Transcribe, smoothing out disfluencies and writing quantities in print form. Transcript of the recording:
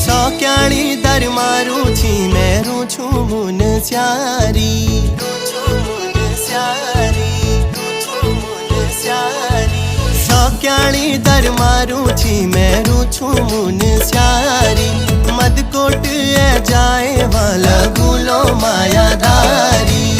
सौक्याणी दर मारू छी मेरू छू मुन स्यारी सौक्याणी दर मारू छी मेरू छू मुन स्यारी मदकोट ए जाए वाला गुलो मायादारी।